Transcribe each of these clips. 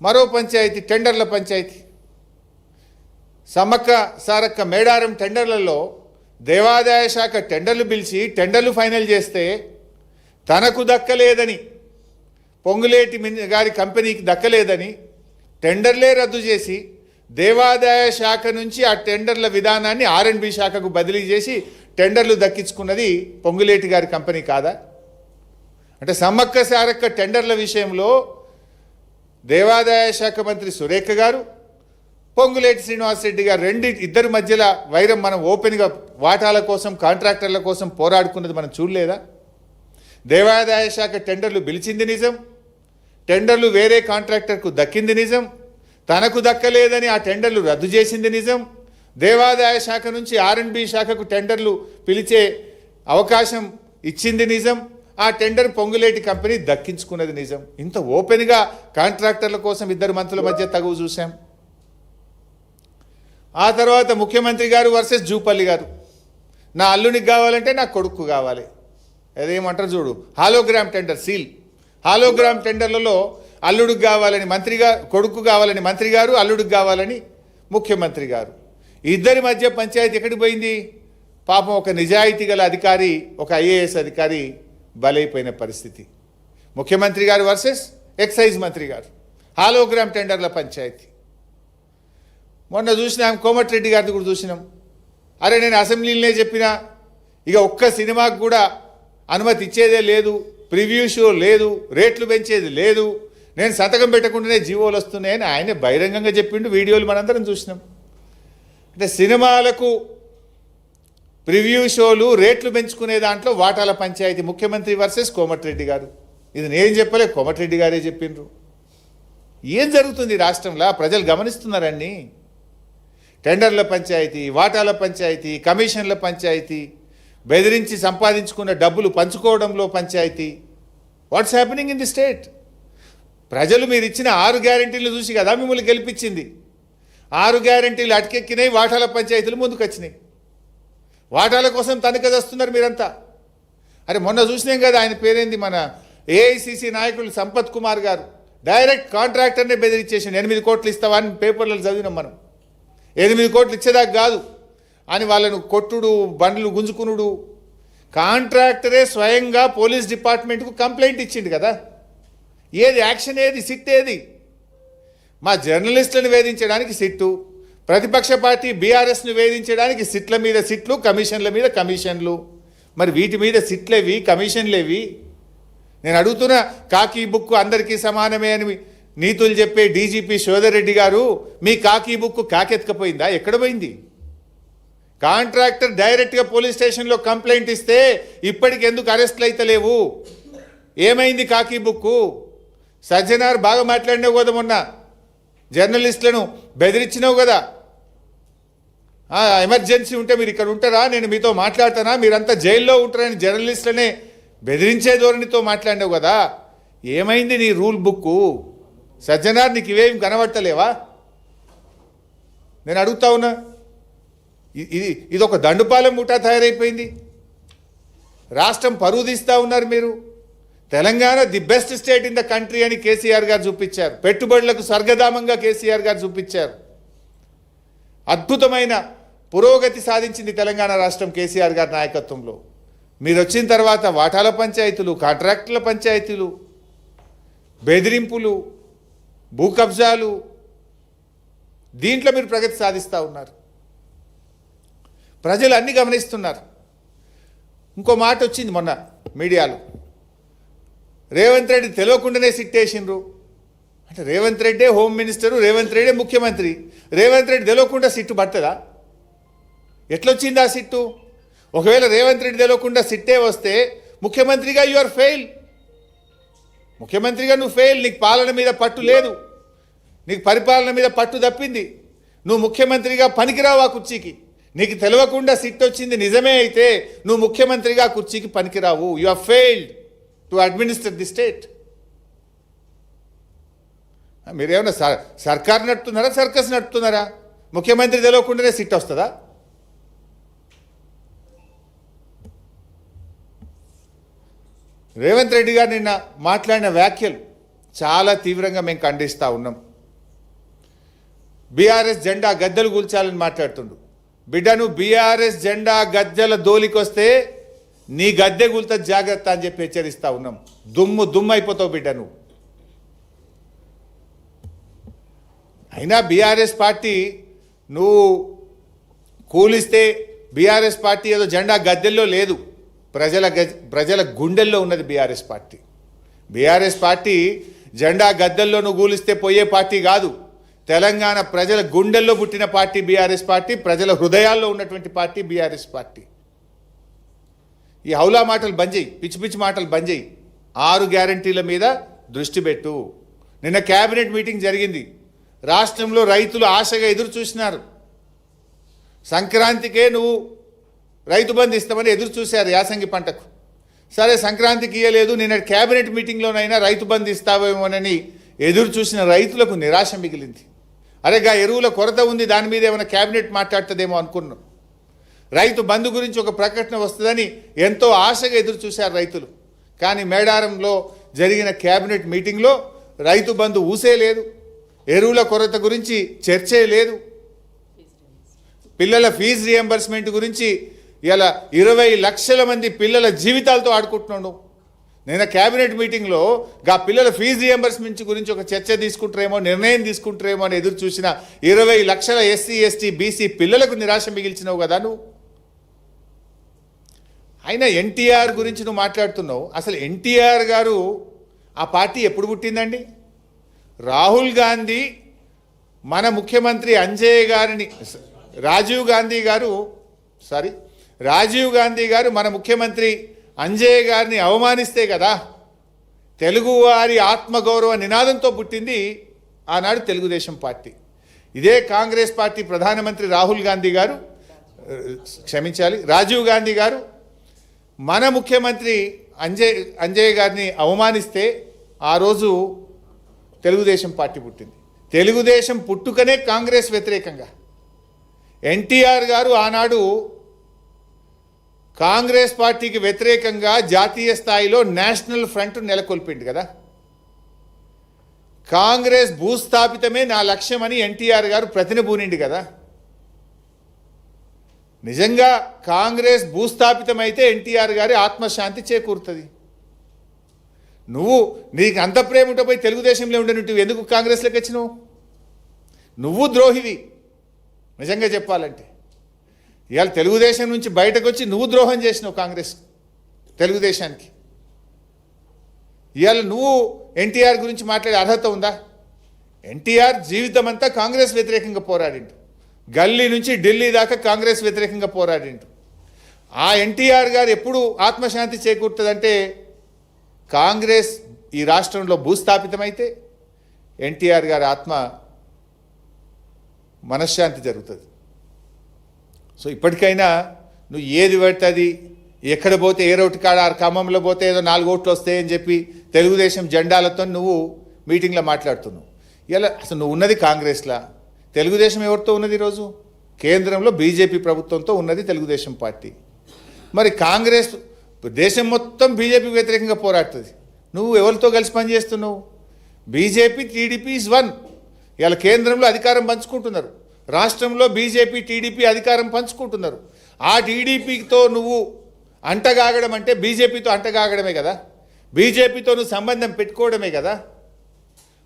మరో పంచాయతీ టెండర్ల పంచాయతీ. సమ్మక్క సారక్క మేడారం టెండర్లలో దేవాదాయ శాఖ టెండర్లు పిలిచి టెండర్లు ఫైనల్ చేస్తే తనకు దక్కలేదని, పొంగులేటి గారి కంపెనీకి దక్కలేదని టెండర్లే రద్దు చేసి దేవాదాయ శాఖ నుంచి ఆ టెండర్ల విధానాన్ని R&B శాఖకు బదిలీ చేసి టెండర్లు దక్కించుకున్నది పొంగులేటి గారి కంపెనీ కాదా? అంటే సమ్మక్క సారక్క టెండర్ల విషయంలో దేవాదాయ శాఖ మంత్రి సురేఖ గారు, పొంగులేటి శ్రీనివాసరెడ్డి గారు ఇద్దరి మధ్యలో వైరం మనం ఓపెన్గా వాటాల కోసం, కాంట్రాక్టర్ల కోసం పోరాడుకున్నది మనం చూడలేదా? దేవాదాయ శాఖ టెండర్లు పిలిచింది నిజం, టెండర్లు వేరే కాంట్రాక్టర్కు దక్కింది నిజం, తనకు దక్కలేదని ఆ టెండర్లు రద్దు చేసింది నిజం, దేవాదాయ శాఖ నుంచి R&B శాఖకు టెండర్లు పిలిచే అవకాశం ఇచ్చింది నిజం, ఆ టెండర్ పొంగులేటి కంపెనీ దక్కించుకున్నది నిజం. ఇంత ఓపెన్గా కాంట్రాక్టర్ల కోసం ఇద్దరు మంత్రుల మధ్య తగువు చూశాం. ఆ తర్వాత ముఖ్యమంత్రి గారు వర్సెస్ జూపల్లి గారు. నా అల్లునికి కావాలంటే నా కొడుకు కావాలి, అదేమంటారు చూడు, హాలోగ్రామ్ టెండర్, సీల్ హాలోగ్రామ్ టెండర్లలో అల్లుడికి కావాలని మంత్రిగా, కొడుకు కావాలని మంత్రి గారు, అల్లుడికి కావాలని ముఖ్యమంత్రి గారు. ఇద్దరి మధ్య పంచాయతీ ఎక్కడికి పోయింది? పాపం ఒక నిజాయితీ గల అధికారి, ఒక IAS అధికారి బలైపోయిన పరిస్థితి. ముఖ్యమంత్రి గారు వర్సెస్ ఎక్సైజ్ మంత్రి గారు, హాలోగ్రామ్ టెండర్ల పంచాయతీ. మొన్న చూసినాం, కోమటిరెడ్డి గారిది కూడా చూసినాం. అరే నేను అసెంబ్లీలోనే చెప్పినా, ఇక ఒక్క సినిమాకు కూడా అనుమతి ఇచ్చేదే లేదు, ప్రివ్యూ షో లేదు, రేట్లు పెంచేది లేదు, నేను సంతకం పెట్టకుండానే జీవోలు వస్తున్నాయని ఆయన బహిరంగంగా చెప్పిండు. వీడియోలు మనందరం చూసినాం. అంటే సినిమాలకు ప్రివ్యూ షోలు, రేట్లు పెంచుకునే దాంట్లో వాటాల పంచాయతీ. ముఖ్యమంత్రి వర్సెస్ కోమటిరెడ్డి గారు. ఇది నేను చెప్పలే, కోమటిరెడ్డి గారే చెప్పిండ్రు. ఏం జరుగుతుంది రాష్ట్రంలో? ప్రజలు గమనిస్తున్నారండి. టెండర్ల పంచాయతీ, వాటాల పంచాయతీ, కమిషన్ల పంచాయతీ, బెదిరించి సంపాదించుకున్న డబ్బులు పంచుకోవడంలో పంచాయతీ. What's happening in the state? ప్రజలు మీరు ఇచ్చిన 6 గ్యారెంటీలు చూసి కదా మిమ్మల్ని గెలిపించింది. 6 గ్యారెంటీలు అటకెక్కినాయి, వాటాల పంచాయతీలు ముందుకు వచ్చినాయి. వాటాల కోసం తనఖా చేస్తున్నారు మీరంతా. అరే మొన్న చూసినాం కదా, ఆయన పేరేంది, మన AICC నాయకులు సంపత్ కుమార్ గారు డైరెక్ట్ కాంట్రాక్టర్నే బెదిరించేసిండు. 8 కోట్లు ఇస్తావా అని పేపర్లలో చదివినాం మనం. 8 కోట్లు ఇచ్చేదాకా కాదు అని వాళ్ళను కొట్టుడు, బండ్లు గుంజుకునుడు. కాంట్రాక్టరే స్వయంగా పోలీస్ డిపార్ట్మెంట్కు కంప్లైంట్ ఇచ్చిండు కదా. ఏది యాక్షన్? ఏది సిట్? ఏది? మా జర్నలిస్టులను వేధించడానికి సిట్టు, ప్రతిపక్ష పార్టీ BRSను వేధించడానికి సిట్ల మీద సిట్లు, కమిషన్ల మీద కమిషన్లు. మరి వీటి మీద సిట్లేవి, కమిషన్లేవి? నేను అడుగుతున్నా, కాకి బుక్ అందరికీ సమానమే అని నీతులు చెప్పే DGP శోధర్ రెడ్డి గారు, మీ కాకి బుక్ కాకెత్తుకపోయిందా? ఎక్కడ పోయింది? కాంట్రాక్టర్ డైరెక్ట్గా పోలీస్ స్టేషన్లో కంప్లైంట్ ఇస్తే ఇప్పటికి ఎందుకు అరెస్ట్లు అయితే లేవు? ఏమైంది కాకి బుక్కు? సజ్జనార్ బాగా మాట్లాడినావు కదా, మొన్న జర్నలిస్టులను బెదిరించినావు కదా. ఎమర్జెన్సీ ఉంటే మీరు ఇక్కడ ఉంటారా, నేను మీతో మాట్లాడతానా, మీరంతా జైల్లో ఉంటారని జర్నలిస్టులనే బెదిరించే ధోరణితో మాట్లాడినావు కదా. ఏమైంది నీ రూల్ బుక్కు? సజ్జనార్, నీకు ఇవేం కనబడతలేవా? నేను అడుగుతా ఉన్నా. ఇది ఒక దండుపాలెం ముఠా తయారైపోయింది. రాష్ట్రం పరువు తీస్తూ ఉన్నారు మీరు. Telangana the best state in the country అని కేసీఆర్ గారు చూపించారు. పెట్టుబడులకు స్వర్గధామంగా కేసీఆర్ గారు చూపించారు. అద్భుతమైన పురోగతి సాధించింది తెలంగాణ రాష్ట్రం కేసీఆర్ గారి నాయకత్వంలో. మీరు వచ్చిన తర్వాత వాటాల పంచాయతీలు, కాంట్రాక్టుల పంచాయతీలు, బెదిరింపులు, భూ కబ్జాలు, దీంట్లో మీరు ప్రగతి సాధిస్తూ ఉన్నారు. ప్రజలు అన్నీ గమనిస్తున్నారు. ఇంకో మాట వచ్చింది మొన్న మీడియాలో, రేవంత్ రెడ్డి తెలియకుండానే సిట్టేసిండ్రు. అంటే రేవంత్ రెడ్డే హోమ్ మినిస్టరు, రేవంత్ రెడ్డే ముఖ్యమంత్రి, రేవంత్ రెడ్డి తెలియకుండా సిట్టు పడుతుందా? ఎట్లొచ్చింది ఆ సిట్టు? ఒకవేళ రేవంత్ రెడ్డి తెలియకుండా సిట్టే వస్తే ముఖ్యమంత్రిగా యు ఆర్ ఫెయిల్. ముఖ్యమంత్రిగా నువ్వు ఫెయిల్. నీకు పాలన మీద పట్టు లేదు, నీకు పరిపాలన మీద పట్టు తప్పింది. నువ్వు ముఖ్యమంత్రిగా పనికిరావు ఆ కుర్చీకి. నీకు తెలియకుండా సిట్ వచ్చింది నిజమే అయితే నువ్వు ముఖ్యమంత్రిగా కుర్చీకి పనికిరావు. You are failed to administer the state. మీరేమన్నా సర్కార్ నడుపుతున్నారా, సర్కస్ నడుపుతున్నారా? ముఖ్యమంత్రి తెలియకుండానే సిట్ వస్తుందా? రేవంత్ రెడ్డి గారు నిన్న మాట్లాడిన వ్యాఖ్యలు చాలా తీవ్రంగా మేము ఖండిస్తూ ఉన్నాం. బీఆర్ఎస్ జెండా గద్దెలు కూల్చాలని మాట్లాడుతుండు. బిడ్డను బీఆర్ఎస్ జెండా గద్దెల దోలికొస్తే నీ గద్దె కూల్తా జాగ్రత్త అని చెప్పి హెచ్చరిస్తూ ఉన్నాం. దుమ్ము అయిపోతావు బిడ్డ నువ్వు. అయినా బీఆర్ఎస్ పార్టీ నువ్వు కూలిస్తే బీఆర్ఎస్ పార్టీ ఏదో జెండా గద్దెల్లో లేదు, ప్రజల గుండెల్లో ఉన్నది బీఆర్ఎస్ పార్టీ. బీఆర్ఎస్ పార్టీ జెండా గద్దెల్లో నువ్వు కూలిస్తే పోయే పార్టీ కాదు. తెలంగాణ ప్రజల గుండెల్లో పుట్టిన పార్టీ బీఆర్ఎస్ పార్టీ, ప్రజల హృదయాల్లో ఉన్నటువంటి పార్టీ బీఆర్ఎస్ పార్టీ. ఈ హౌలా మాటలు బంద్ చేయి, పిచ్చి పిచ్చి మాటలు బంద్ చేయి. 6 గ్యారంటీల మీద దృష్టి పెట్టు. నిన్న క్యాబినెట్ మీటింగ్ జరిగింది. రాష్ట్రంలో రైతులు ఆశగా ఎదురు చూసినారు. సంక్రాంతికే నువ్వు రైతు బంధు ఇస్తామని ఎదురు చూశారు యాసంగి పంటకు. సరే సంక్రాంతికి ఇయ్యలేదు, నిన్న క్యాబినెట్ మీటింగ్లోనైనా రైతు బంధు ఇస్తావేమోనని ఎదురు చూసిన రైతులకు నిరాశ మిగిలింది. అరేగా ఎరువుల కొరత ఉంది, దాని మీద ఏమైనా క్యాబినెట్ మాట్లాడుతుందేమో అనుకున్నాం. రైతు బంధు గురించి ఒక ప్రకటన వస్తుందని ఎంతో ఆశగా ఎదురు చూశారు రైతులు. కానీ మేడారంలో జరిగిన క్యాబినెట్ మీటింగ్లో రైతు బంధు ఊసే లేదు, ఎరువుల కొరత గురించి చర్చే లేదు, పిల్లల ఫీజు రియంబర్స్మెంట్ గురించి ఇలా 20 లక్షల మంది పిల్లల జీవితాలతో ఆడుకుంటున్నాడు. నేను క్యాబినెట్ మీటింగ్లో గా పిల్లల ఫీజు రియంబర్స్మెంట్ గురించి ఒక చర్చ తీసుకుంటారేమో, నిర్ణయం తీసుకుంటారేమో అని ఎదురు చూసిన 20 లక్షల ఎస్సీ ఎస్టీ బీసీ పిల్లలకు నిరాశ మిగిల్చినావు కదా నువ్వు. అయినా ఎన్టీఆర్ గురించి నువ్వు మాట్లాడుతున్నావు. అసలు ఎన్టీఆర్ గారు ఆ పార్టీ ఎప్పుడు పుట్టిందండి? రాహుల్ గాంధీ మన ముఖ్యమంత్రి రాజీవ్ గాంధీ గారు మన ముఖ్యమంత్రి అంజయ్య గారిని అవమానిస్తే కదా తెలుగువారి ఆత్మగౌరవ నినాదంతో పుట్టింది ఆనాడు తెలుగుదేశం పార్టీ. ఇదే కాంగ్రెస్ పార్టీ ప్రధానమంత్రి రాజీవ్ గాంధీ గారు మన ముఖ్యమంత్రి అంజయ్య గారిని అవమానిస్తే ఆ రోజు తెలుగుదేశం పార్టీ పుట్టింది. తెలుగుదేశం పుట్టుకనే కాంగ్రెస్ వ్యతిరేకంగా. ఎన్టీఆర్ గారు ఆనాడు కాంగ్రెస్ పార్టీకి వ్యతిరేకంగా జాతీయ స్థాయిలో నేషనల్ ఫ్రంట్ నెలకొల్పింది కదా. కాంగ్రెస్ భూస్థాపితమే నా లక్ష్యమని ఎన్టీఆర్ గారు ప్రతినబూనిండి కదా. నిజంగా కాంగ్రెస్ భూస్థాపితమైతే ఎన్టీఆర్ గారి ఆత్మశాంతి చేకూరుతుంది. నీకు అంత ప్రేమ ఉంటే పోయి తెలుగుదేశంలో ఉండను, ఎందుకు కాంగ్రెస్లోకి వచ్చినావు? నువ్వు ద్రోహివి నిజంగా చెప్పాలంటే. ఇవాళ తెలుగుదేశం నుంచి బయటకు వచ్చి నువ్వు ద్రోహం చేసినావు తెలుగుదేశానికి. ఇవాళ నువ్వు ఎన్టీఆర్ గురించి మాట్లాడే అర్హత ఉందా? ఎన్టీఆర్ జీవితం అంతా కాంగ్రెస్ వ్యతిరేకంగా పోరాడిండు. గల్లీ నుంచి ఢిల్లీ దాకా కాంగ్రెస్ వ్యతిరేకంగా పోరాడిండు. ఆ ఎన్టీఆర్ గారు ఎప్పుడు ఆత్మశాంతి చేకూరుతుందంటే కాంగ్రెస్ ఈ రాష్ట్రంలో భూస్థాపితమైతే ఎన్టీఆర్ గారి మనశ్శాంతి జరుగుతుంది. సో ఇప్పటికైనా నువ్వు ఏది పడుతుంది, ఎక్కడ పోతే ఏ రోడ్డు కాడ ఖమ్మంలో పోతే ఏదో 4 ఓట్లు వస్తాయని చెప్పి తెలుగుదేశం జెండాలతో నువ్వు మీటింగ్లో మాట్లాడుతున్నావు. ఇలా అసలు నువ్వు ఉన్నది కాంగ్రెస్లా, తెలుగుదేశం ఎవరితో ఉన్నది? ఈరోజు కేంద్రంలో బీజేపీ ప్రభుత్వంతో ఉన్నది తెలుగుదేశం పార్టీ. మరి కాంగ్రెస్ దేశం మొత్తం బీజేపీ వ్యతిరేకంగా పోరాడుతుంది. నువ్వు ఎవరితో కలిసి పనిచేస్తున్నావు? BJP TDP is one. ఇలా కేంద్రంలో అధికారం పంచుకుంటున్నారు, రాష్ట్రంలో బీజేపీ టీడీపీ అధికారం పంచుకుంటున్నారు. ఆ టీడీపీతో నువ్వు అంటగాగడం అంటే బీజేపీతో అంటగాగడమే కదా, బీజేపీతో నువ్వు సంబంధం పెట్టుకోవడమే కదా.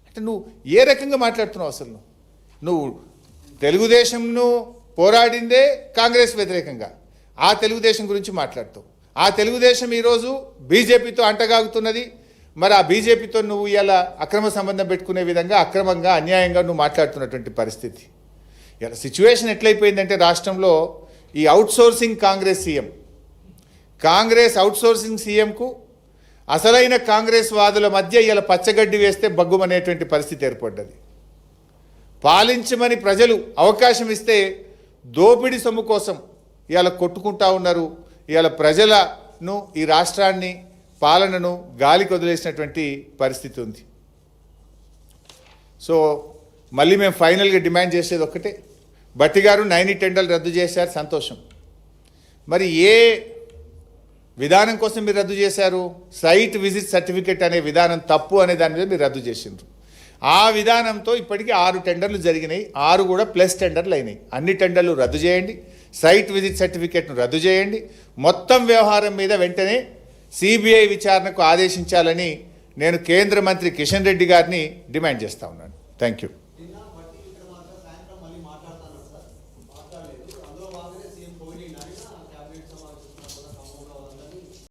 అంటే నువ్వు ఏ రకంగా మాట్లాడుతున్నావు? అసలు నువ్వు తెలుగుదేశంను పోరాడిందే కాంగ్రెస్ వ్యతిరేకంగా, ఆ తెలుగుదేశం గురించి మాట్లాడుతావు. ఆ తెలుగుదేశం ఈరోజు బీజేపీతో అంటగాగుతున్నది. మరి ఆ బీజేపీతో నువ్వు ఇలా అక్రమ సంబంధం పెట్టుకునే విధంగా అక్రమంగా అన్యాయంగా నువ్వు మాట్లాడుతున్నటువంటి పరిస్థితి. ఇలా సిచ్యువేషన్ ఎట్లయిపోయిందంటే రాష్ట్రంలో ఈ అవుట్సోర్సింగ్ కాంగ్రెస్ అవుట్సోర్సింగ్ సీఎంకు అసలైన కాంగ్రెస్ వాదుల మధ్య ఇలా పచ్చగడ్డి వేస్తే బగ్గుమనేటువంటి పరిస్థితి ఏర్పడ్డది. పాలించమని ప్రజలు అవకాశం ఇస్తే దోపిడీ సొమ్ము కోసం ఇలా కొట్టుకుంటా ఉన్నారు. ఇలా ప్రజలను, ఈ రాష్ట్రాన్ని, పాలనను గాలికి వదిలేసినటువంటి పరిస్థితి ఉంది. సో మళ్ళీ మేము ఫైనల్గా డిమాండ్ చేసేది ఒక్కటే, భట్టి గారు 9 టెండర్లు రద్దు చేశారు, సంతోషం. మరి ఏ విధానం కోసం మీరు రద్దు చేశారు. సైట్ విజిట్ సర్టిఫికేట్ అనే విధానం తప్పు అనే దాని మీద మీరు రద్దు చేసిండ్రు. ఆ విధానంతో ఇప్పటికీ 6 టెండర్లు జరిగినాయి, 6 కూడా ప్లస్ టెండర్లు అయినాయి. అన్ని టెండర్లు రద్దు చేయండి, సైట్ విజిట్ సర్టిఫికేట్ను రద్దు చేయండి, మొత్తం వ్యవహారం మీద వెంటనే సిబిఐ విచారణకు ఆదేశించాలని నేను కేంద్ర మంత్రి కిషన్ రెడ్డి గారిని డిమాండ్ చేస్తా ఉన్నాను. Thank you.